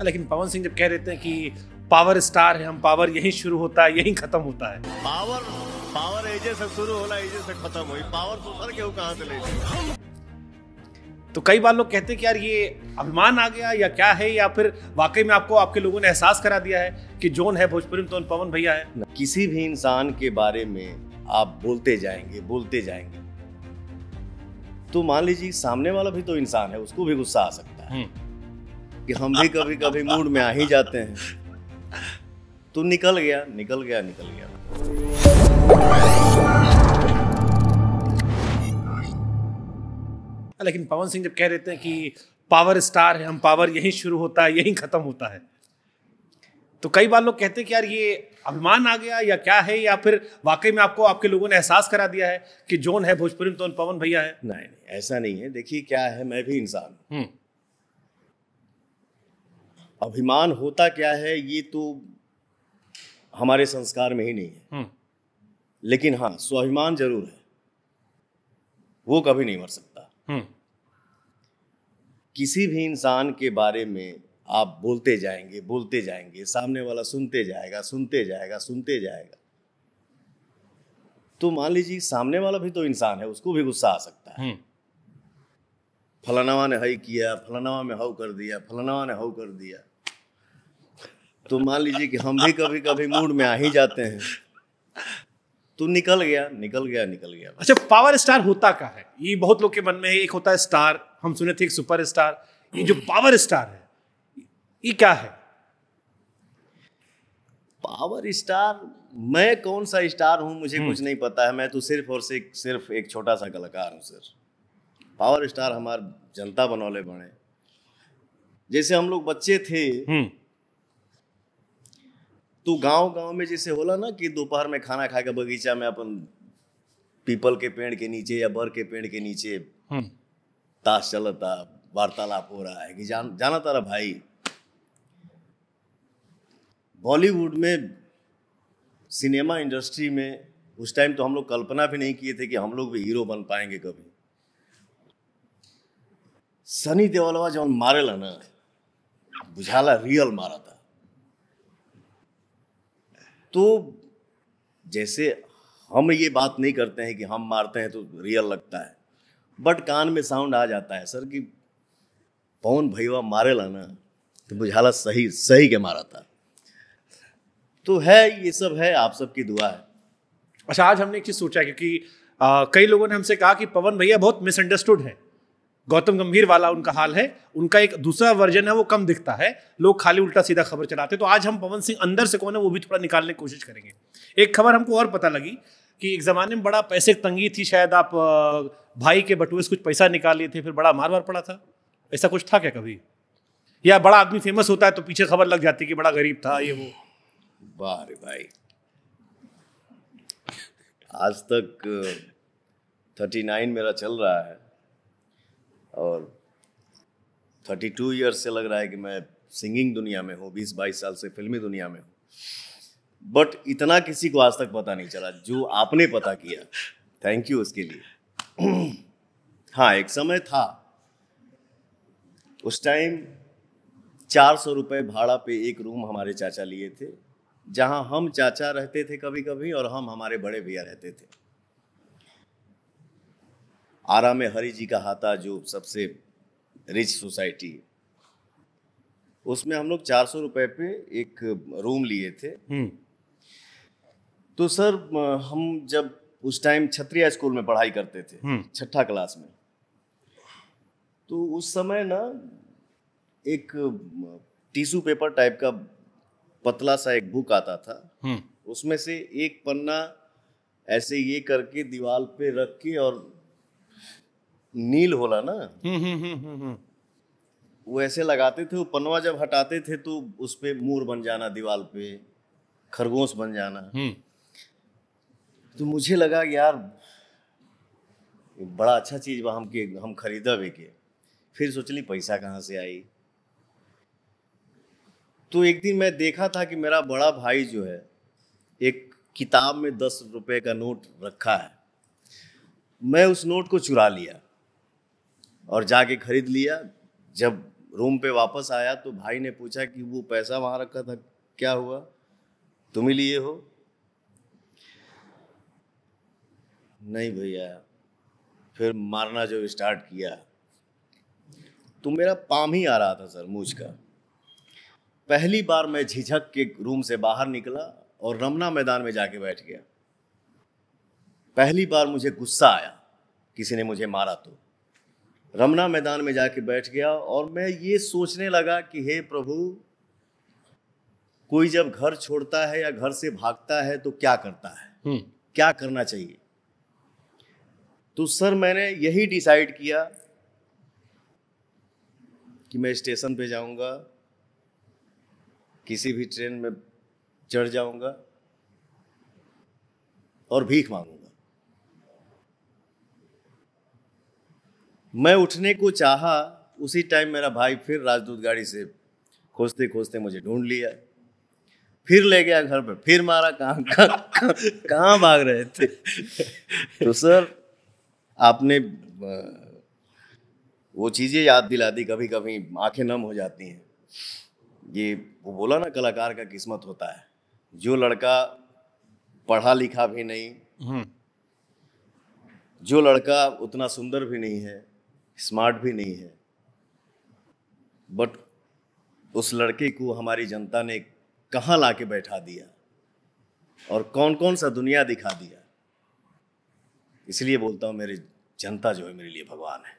लेकिन पवन सिंह जब कह देते हैं कि पावर स्टार है हम, पावर यहीं शुरू होता है यहीं खत्म होता है। पावर एजे से शुरू होला एजे से खत्म हुई, पावर तो सर केहू कहां से ले। तो कई बार लोग कहते हैं कि यार ये अभिमान आ गया या क्या है, या फिर वाकई में आपको आपके लोगों ने एहसास करा दिया है कि जोन है भोजपुरी में तो पवन भैया है। किसी भी इंसान के बारे में आप बोलते जाएंगे तो मान लीजिए सामने वाला भी तो इंसान है, उसको भी गुस्सा आ सकता है कि हम भी कभी कभी मूड में आ ही जाते हैं। तो निकल गया। लेकिन पवन सिंह जब कह देते हैं कि पावर स्टार है हम, पावर यहीं शुरू होता है यहीं खत्म होता है, तो कई बार लोग कहते हैं कि यार ये अभिमान आ गया या क्या है, या फिर वाकई में आपको आपके लोगों ने एहसास करा दिया है कि जोन है भोजपुरी में तो पवन भैया है। नहीं, ऐसा नहीं है। देखिए क्या है, मैं भी इंसान हूं। अभिमान होता क्या है ये तो हमारे संस्कार में ही नहीं है, लेकिन हाँ स्वाभिमान जरूर है, वो कभी नहीं मर सकता। किसी भी इंसान के बारे में आप बोलते जाएंगे, सामने वाला सुनते जाएगा, तो मान लीजिए सामने वाला भी तो इंसान है, उसको भी गुस्सा आ सकता है। फलानावा ने हई किया, फलानावा में हव कर दिया, फलानावा ने हव कर दिया। तो मान लीजिए कि हम भी कभी कभी मूड में आ ही जाते हैं। तो निकल गया। अच्छा, पावर स्टार होता क्या है? ये बहुत लोग के मन में है। एक होता है स्टार, हम सुने थे एक सुपर स्टार, ये जो पावर स्टार है ये क्या है? पावर स्टार, मैं कौन सा स्टार हूं मुझे कुछ नहीं पता है। मैं तो सिर्फ और सिर्फ एक छोटा सा कलाकार हूं सर। पावर स्टार हमार जनता बनौले बने। जैसे हम लोग बच्चे थे तो गांव में जैसे होला ना कि दोपहर में खाना खा के बगीचा में अपन पीपल के पेड़ के नीचे या बर के पेड़ के नीचे ताश चलता, वार्तालाप हो रहा है कि जाना तारा भाई, बॉलीवुड में, सिनेमा इंडस्ट्री में उस टाइम तो हम लोग कल्पना भी नहीं किए थे कि हम लोग भी हीरो बन पाएंगे कभी। सनी देओलवा जब मारेला ना, बुझाला रियल मारा था। तो जैसे हम ये बात नहीं करते हैं कि हम मारते हैं तो रियल लगता है, बट कान में साउंड आ जाता है सर कि पवन भैया मारेला ना तो बुझाला सही के मारा था। तो है, ये सब है, आप सबकी दुआ है। अच्छा, आज हमने एक चीज सोचा, क्योंकि कई लोगों ने हमसे कहा कि पवन भैया बहुत मिसअंडरस्टूड है। गौतम गंभीर वाला उनका हाल है, उनका एक दूसरा वर्जन है वो कम दिखता है, लोग खाली उल्टा सीधा खबर चलाते। तो आज हम पवन सिंह अंदर से कौन है वो भी थोड़ा निकालने की कोशिश करेंगे। एक खबर हमको और पता लगी कि एक जमाने में बड़ा पैसे की तंगी थी, शायद आप भाई के बटुए से कुछ पैसा निकाल लिए थे, फिर बड़ा मार पड़ा था। ऐसा कुछ था क्या कभी? या बड़ा आदमी फेमस होता है तो पीछे खबर लग जाती है कि बड़ा गरीब था ये वो? वाह रे भाई, आज तक 39 मेरा चल रहा है और 32 ईयर्स से लग रहा है कि मैं सिंगिंग दुनिया में हूँ, 20-22 साल से फिल्मी दुनिया में हूँ। बट इतना किसी को आज तक पता नहीं चला जो आपने पता किया, थैंक यू उसके लिए। हाँ, एक समय था, उस टाइम 400 रुपये भाड़ा पे एक रूम हमारे चाचा लिए थे, जहां हम चाचा रहते थे कभी कभी और हम हमारे बड़े भैया रहते थे। आरा में हरि जी का हाथा, जो सबसे रिच सोसाइटी, उसमें हम लोग 400 रुपये पे एक रूम लिए थे। तो सर हम जब उस टाइम छत्रिया स्कूल में पढ़ाई करते थे, 6ठा क्लास में, तो उस समय ना एक टिश्यू पेपर टाइप का पतला सा एक बुक आता था, उसमें से एक पन्ना ऐसे ये करके दीवार पे रख के, और नील होला ना वो ऐसे लगाते थे। वो पन्ना जब हटाते थे तो उस पे मोर बन जाना, दीवार पे खरगोश बन जाना। तो मुझे लगा यार बड़ा अच्छा चीज बा, हम खरीदा भी के। फिर सोचली पैसा कहाँ से आई। तो एक दिन मैं देखा था कि मेरा बड़ा भाई जो है एक किताब में 10 रुपए का नोट रखा है। मैं उस नोट को चुरा लिया और जाके खरीद लिया। जब रूम पे वापस आया तो भाई ने पूछा कि वो पैसा वहाँ रखा था, क्या हुआ, तुम ही लिए हो? नहीं भैया। फिर मारना जो स्टार्ट किया तो मेरा पाम ही आ रहा था सर, मूंछ का। पहली बार मैं झिझक के रूम से बाहर निकला और रमना मैदान में जाके बैठ गया। पहली बार मुझे गुस्सा आया किसी ने मुझे मारा तो रमना मैदान में जाके बैठ गया और मैं ये सोचने लगा कि हे प्रभु, कोई जब घर छोड़ता है या घर से भागता है तो क्या करता है, क्या करना चाहिए। तो सर मैंने यही डिसाइड किया कि मैं स्टेशन पे जाऊंगा, किसी भी ट्रेन में चढ़ जाऊंगा और भीख मांगूंगा। मैं उठने को चाहा, उसी टाइम मेरा भाई फिर राजदूत गाड़ी से खोजते खोजते मुझे ढूंढ लिया, फिर ले गया घर पे, फिर मारा। कहाँ भाग रहे थे? तो सर आपने वो चीज़ें याद दिला दी, कभी कभी आंखें नम हो जाती हैं। ये वो बोला ना, कलाकार का किस्मत होता है। जो लड़का पढ़ा लिखा भी नहीं, जो लड़का उतना सुंदर भी नहीं है, स्मार्ट भी नहीं है, बट उस लड़के को हमारी जनता ने कहाँ लाके बैठा दिया और कौन कौन सा दुनिया दिखा दिया। इसलिए बोलता हूँ, मेरी जनता जो है मेरे लिए भगवान है।